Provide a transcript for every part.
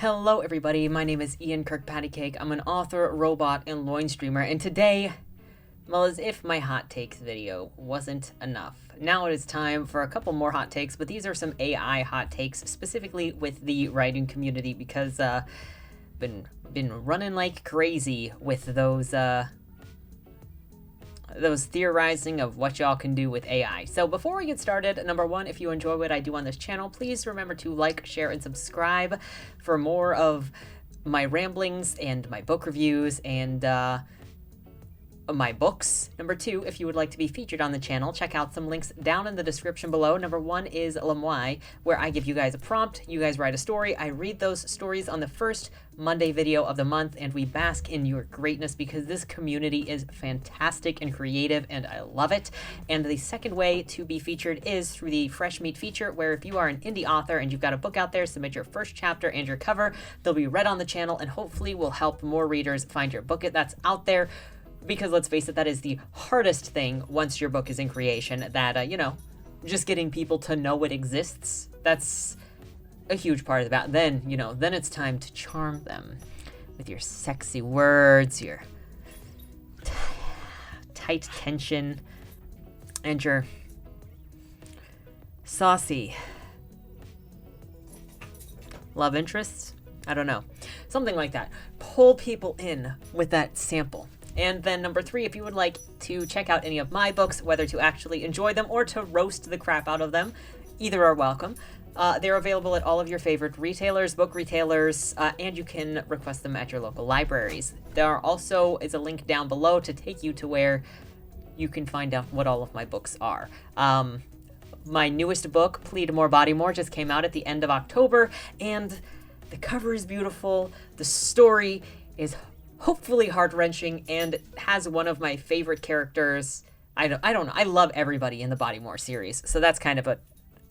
Hello everybody, my name is Ian Kirkpattacake. I'm an author, robot, and loin streamer, and today, well, as if my hot takes video wasn't enough, now it is time for a couple more hot takes, but these are some AI hot takes, specifically with the writing community, because been running like crazy with those theorizing of what y'all can do with AI. So before we get started, number one, if you enjoy what I do on this channel, please remember to like, share, and subscribe for more of my ramblings and my book reviews and my books. Number two, if you would like to be featured on the channel, check out some links down in the description below. Number one is Lemoy, where I give you guys a prompt, you guys write a story, I read those stories on the first Monday video of the month, and we bask in your greatness because this community is fantastic and creative, and I love it. And the second way to be featured is through the Fresh Meat feature, where if you are an indie author and you've got a book out there, submit your first chapter and your cover. They'll be read on the channel and hopefully will help more readers find your book that's out there. Because let's face it, that is the hardest thing once your book is in creation, that, just getting people to know it exists, that's a huge part of that. Then, then it's time to charm them with your sexy words, your tight tension, and your saucy love interests. I don't know. Something like that. Pull people in with that sample. And then number three, if you would like to check out any of my books, whether to actually enjoy them or to roast the crap out of them, either are welcome. They're available at all of your favorite retailers, book retailers, and you can request them at your local libraries. There also is a link down below to take you to where you can find out what all of my books are. My newest book, Plead More, Body More, just came out at the end of October, and the cover is beautiful. The story is hopefully heart-wrenching and has one of my favorite characters. I don't know. I love everybody in the Body More series, so that's kind of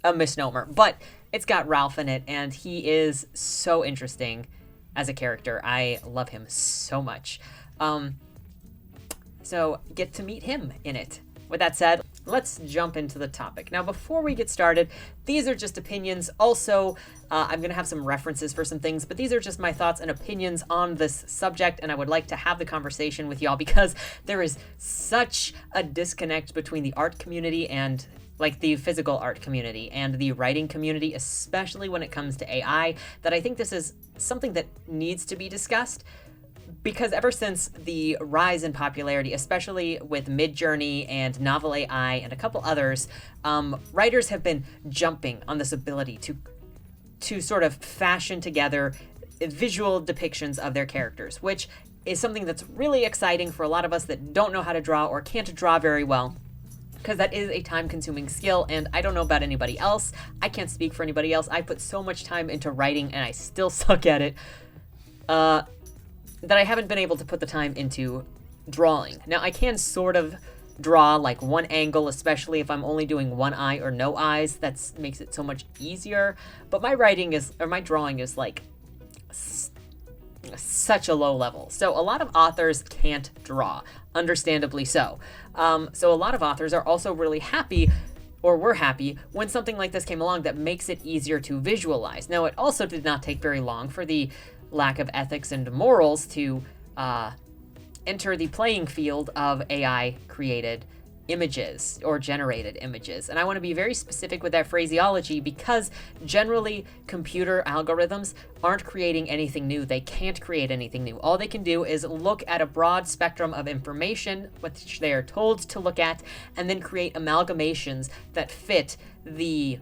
a misnomer. But it's got Ralph in it, and he is so interesting as a character. I love him so much. So get to meet him in it. With that said, let's jump into the topic. Now, before we get started, these are just opinions. Also, I'm going to have some references for some things, but these are just my thoughts and opinions on this subject, and I would like to have the conversation with y'all because there is such a disconnect between the art community and like the physical art community and the writing community, especially when it comes to AI, that I think this is something that needs to be discussed. Because ever since the rise in popularity, especially with Midjourney and Novel AI and a couple others, writers have been jumping on this ability to sort of fashion together visual depictions of their characters, which is something that's really exciting for a lot of us that don't know how to draw or can't draw very well. Because that is a time-consuming skill, and I don't know about anybody else. I can't speak for anybody else. I put so much time into writing, and I still suck at it. That I haven't been able to put the time into drawing. Now, I can sort of draw like one angle, especially if I'm only doing one eye or no eyes. That makes it so much easier. But my drawing is like such a low level. So a lot of authors can't draw, understandably so. So a lot of authors are also really happy, or were happy, when something like this came along that makes it easier to visualize. Now, it also did not take very long for the lack of ethics and morals to enter the playing field of AI-created images or generated images. And I want to be very specific with that phraseology because generally computer algorithms aren't creating anything new. They can't create anything new. All they can do is look at a broad spectrum of information, which they are told to look at, and then create amalgamations that fit the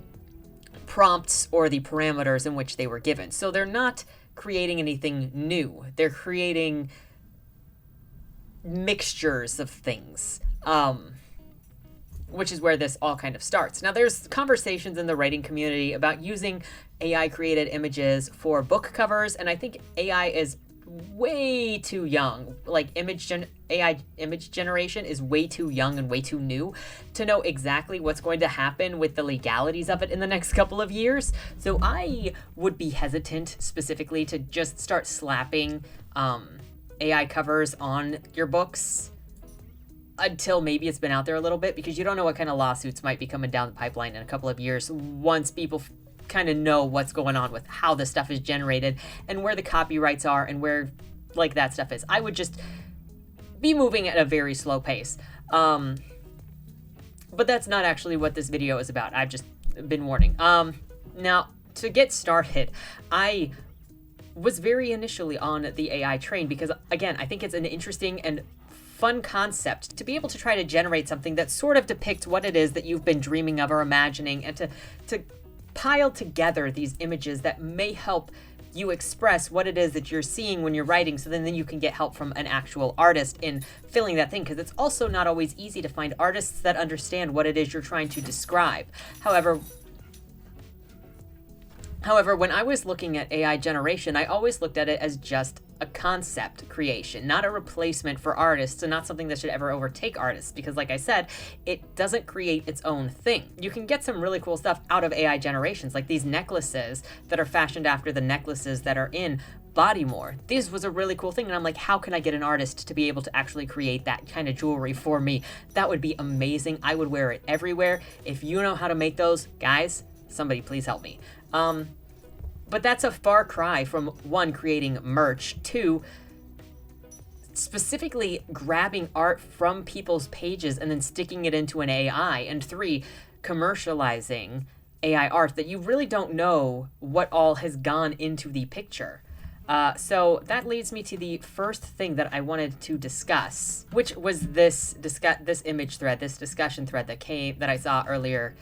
prompts or the parameters in which they were given. So they're not creating anything new. They're creating mixtures of things, which is where this all kind of starts. Now, there's conversations in the writing community about using AI-created images for book covers, and I think AI is way too young. Like AI image generation is way too young and way too new to know exactly what's going to happen with the legalities of it in the next couple of years. So I would be hesitant specifically to just start slapping AI covers on your books until maybe it's been out there a little bit, because you don't know what kind of lawsuits might be coming down the pipeline in a couple of years once people kind of know what's going on with how this stuff is generated and where the copyrights are and where like that stuff is. I would just be moving at a very slow pace. But that's not actually what this video is about. I've just been warning. Now, to get started, I was very initially on the AI train because, again, I think it's an interesting and fun concept to be able to try to generate something that sort of depicts what it is that you've been dreaming of or imagining, and to pile together these images that may help you express what it is that you're seeing when you're writing, so then you can get help from an actual artist in filling that thing, because it's also not always easy to find artists that understand what it is you're trying to describe. However, when I was looking at AI generation, I always looked at it as just a concept creation, not a replacement for artists, and not something that should ever overtake artists, because like I said, it doesn't create its own thing. You can get some really cool stuff out of AI generations, like these necklaces that are fashioned after the necklaces that are in Bodymore. This was a really cool thing, and I'm like, how can I get an artist to be able to actually create that kind of jewelry for me? That would be amazing. I would wear it everywhere. If you know how to make those, guys, somebody please help me. But that's a far cry from, one, creating merch, two, specifically grabbing art from people's pages and then sticking it into an AI, and three, commercializing AI art that you really don't know what all has gone into the picture. So that leads me to the first thing that I wanted to discuss, which was this image thread, this discussion thread that I saw earlier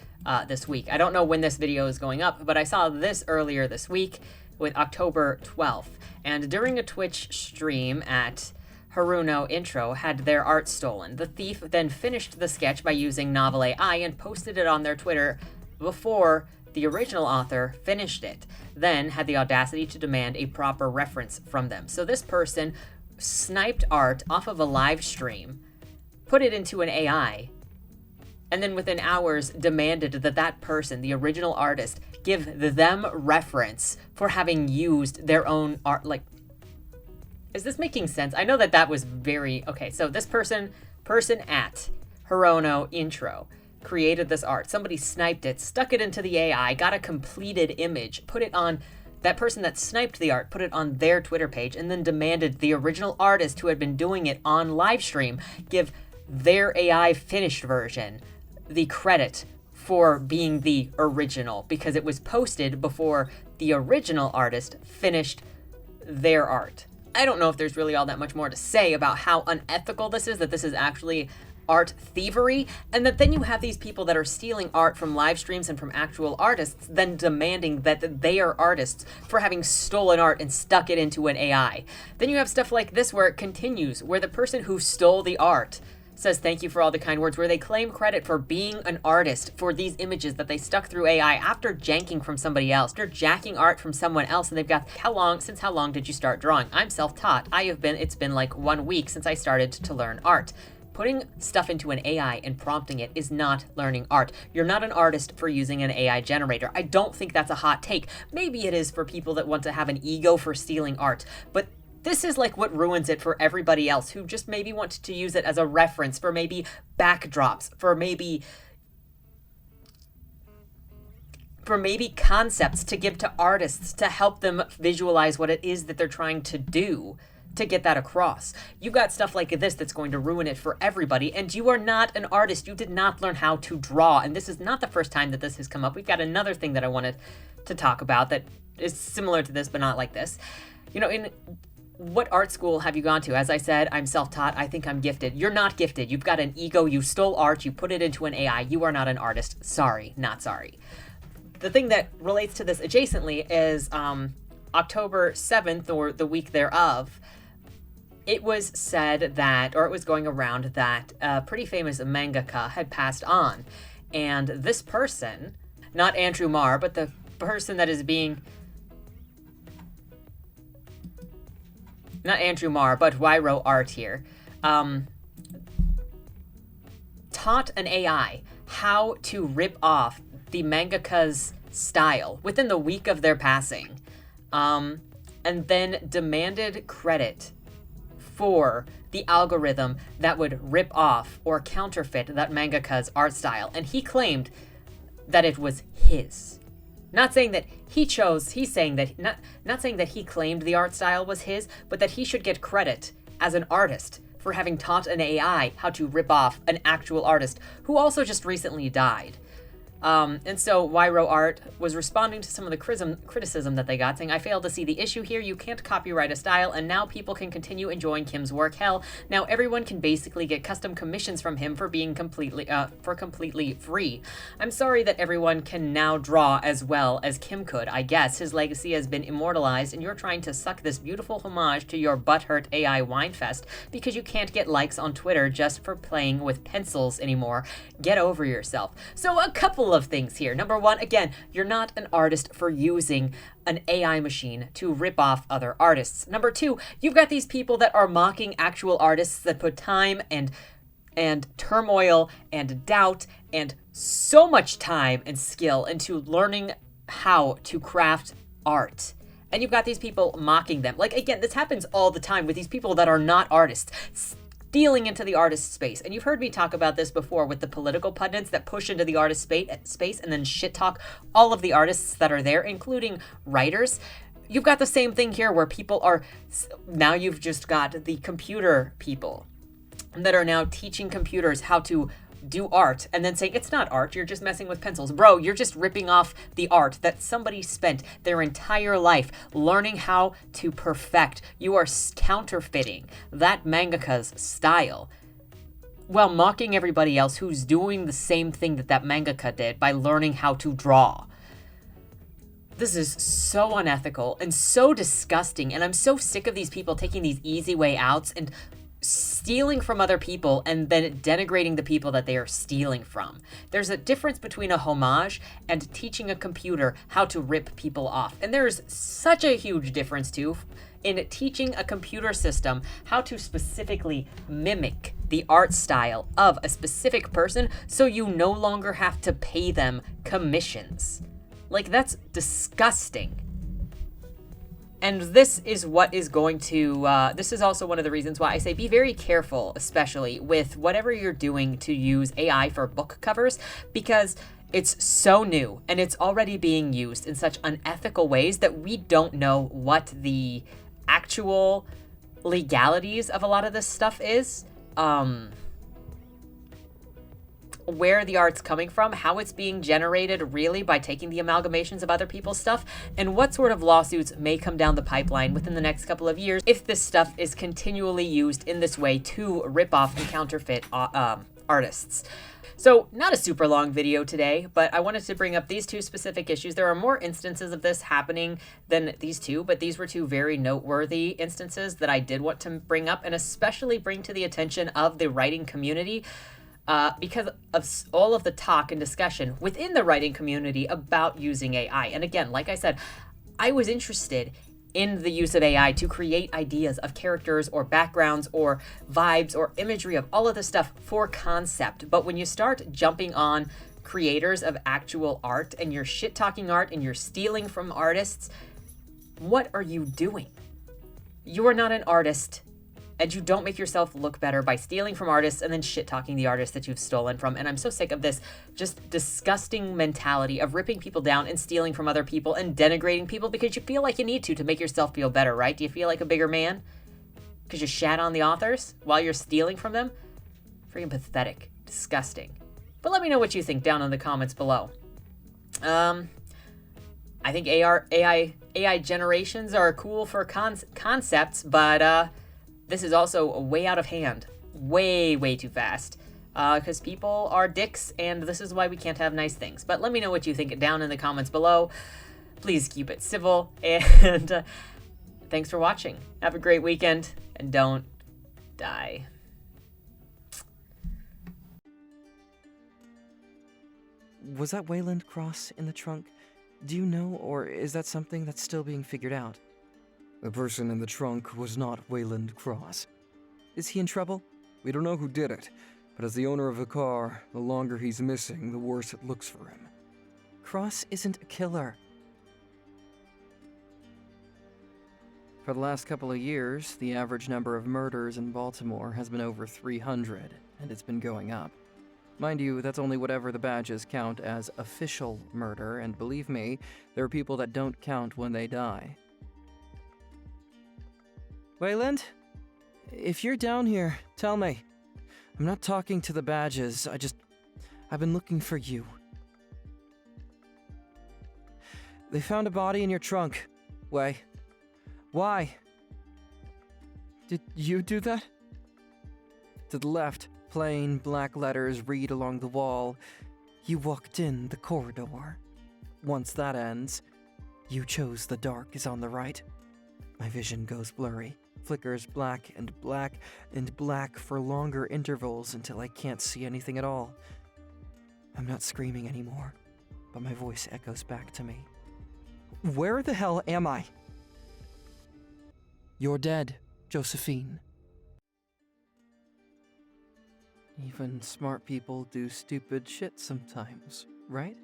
this week. I don't know when this video is going up, but I saw this earlier this week with October 12th. And during a Twitch stream at Haruno Intro had their art stolen. The thief then finished the sketch by using Novel AI and posted it on their Twitter before the original author finished it, then had the audacity to demand a proper reference from them. So this person sniped art off of a live stream, put it into an AI, and then within hours demanded that that person, the original artist, give them reference for having used their own art. Like, is this making sense? I know that was very... Okay, so this person at Haruno Intro created this art. Somebody sniped it, stuck it into the AI, got a completed image, put it on... That person that sniped the art put it on their Twitter page, and then demanded the original artist who had been doing it on live stream give their AI finished version the credit for being the original, because it was posted before the original artist finished their art. I don't know if there's really all that much more to say about how unethical this is, that this is actually art thievery, and that then you have these people that are stealing art from live streams and from actual artists, then demanding that they are artists for having stolen art and stuck it into an AI. Then you have stuff like this where it continues, where the person who stole the art says thank you for all the kind words, where they claim credit for being an artist for these images that they stuck through AI after janking from somebody else, after jacking art from someone else, and they've got, since how long did you start drawing? I'm self-taught. It's been like 1 week since I started to learn art. Putting stuff into an AI and prompting it is not learning art. You're not an artist for using an AI generator. I don't think that's a hot take. Maybe it is for people that want to have an ego for stealing art, but this is like what ruins it for everybody else who just maybe wanted to use it as a reference for maybe backdrops, for maybe concepts to give to artists to help them visualize what it is that they're trying to do, to get that across. You got stuff like this that's going to ruin it for everybody, and you are not an artist. You did not learn how to draw, and this is not the first time that this has come up. We've got another thing that I wanted to talk about that is similar to this, but not like this. You know, in what art school have you gone to? As I said, I'm self-taught. I think I'm gifted. You're not gifted. You've got an ego. You stole art. You put it into an AI. You are not an artist. Sorry, not sorry. The thing that relates to this adjacently is October 7th, or the week thereof, it was said that, or it was going around that a pretty famous mangaka had passed on. And this person, not Andrew Marr, but the person that is being... Not Andrew Marr, but Wyro Art here, taught an AI how to rip off the mangaka's style within the week of their passing, and then demanded credit for the algorithm that would rip off or counterfeit that mangaka's art style, and he claimed that it was his. Not saying that he chose, he's saying that, not saying that he claimed the art style was his, but that he should get credit as an artist for having taught an AI how to rip off an actual artist who also just recently died. And so Wyro Art was responding to some of the criticism that they got, saying, I fail to see the issue here. You can't copyright a style, and now people can continue enjoying Kim's work. Hell, now everyone can basically get custom commissions from him for being completely free. I'm sorry that everyone can now draw as well as Kim could. I guess his legacy has been immortalized, and you're trying to suck this beautiful homage to your butthurt AI winefest because you can't get likes on Twitter just for playing with pencils anymore. Get over yourself. So a couple of things here. Number one, again, you're not an artist for using an AI machine to rip off other artists. Number two, you've got these people that are mocking actual artists that put time and turmoil and doubt and so much time and skill into learning how to craft art. And you've got these people mocking them. Like, again, this happens all the time with these people that are not artists, stealing into the artist space. And you've heard me talk about this before with the political pundits that push into the artist space and then shit talk all of the artists that are there, including writers. You've got the same thing here where people are, now you've just got the computer people that are now teaching computers how to do art and then saying it's not art, you're just messing with pencils. Bro, you're just ripping off the art that somebody spent their entire life learning how to perfect. You are counterfeiting that mangaka's style while mocking everybody else who's doing the same thing that mangaka did by learning how to draw. This is so unethical and so disgusting, and I'm so sick of these people taking these easy way outs and stealing from other people and then denigrating the people that they are stealing from. There's a difference between a homage and teaching a computer how to rip people off. And there's such a huge difference too in teaching a computer system how to specifically mimic the art style of a specific person so you no longer have to pay them commissions. Like, that's disgusting. And this is what is going to, this is also one of the reasons why I say be very careful, especially with whatever you're doing to use AI for book covers, because it's so new and it's already being used in such unethical ways that we don't know what the actual legalities of a lot of this stuff is. Where the art's coming from, how it's being generated really by taking the amalgamations of other people's stuff, and what sort of lawsuits may come down the pipeline within the next couple of years if this stuff is continually used in this way to rip off and counterfeit artists. So, not a super long video today, but I wanted to bring up these two specific issues. There are more instances of this happening than these two, but these were two very noteworthy instances that I did want to bring up and especially bring to the attention of the writing community. Because of all of the talk and discussion within the writing community about using AI. And again, like I said, I was interested in the use of AI to create ideas of characters or backgrounds or vibes or imagery of all of this stuff for concept. But when you start jumping on creators of actual art and you're shit-talking art and you're stealing from artists, what are you doing? You are not an artist. And you don't make yourself look better by stealing from artists and then shit-talking the artists that you've stolen from. And I'm so sick of this just disgusting mentality of ripping people down and stealing from other people and denigrating people because you feel like you need to make yourself feel better, right? Do you feel like a bigger man? Because you shat on the authors while you're stealing from them? Freaking pathetic. Disgusting. But let me know what you think down in the comments below. I think AI generations are cool for concepts, but this is also way out of hand. Way too fast. Because people are dicks, and this is why we can't have nice things. But let me know what you think down in the comments below. Please keep it civil, and thanks for watching. Have a great weekend, and don't die. Was that Wayland Cross in the trunk? Do you know, or is that something that's still being figured out? The person in the trunk was not Wayland Cross. Is he in trouble? We don't know who did it, but as the owner of the car, the longer he's missing, the worse it looks for him. Cross isn't a killer. For the last couple of years, the average number of murders in Baltimore has been over 300, and it's been going up. Mind you, that's only whatever the badges count as official murder, and believe me, there are people that don't count when they die. Wayland? If you're down here, tell me. I'm not talking to the badges, I've been looking for you. They found a body in your trunk. Way. Why? Did you do that? To the left, plain black letters read along the wall. You walked in the corridor. Once that ends, you chose the dark is on the right. My vision goes blurry, flickers black and black and black for longer intervals until I can't see anything at all. I'm not screaming anymore, but my voice echoes back to me. Where the hell am I? You're dead, Josephine. Even smart people do stupid shit sometimes, right?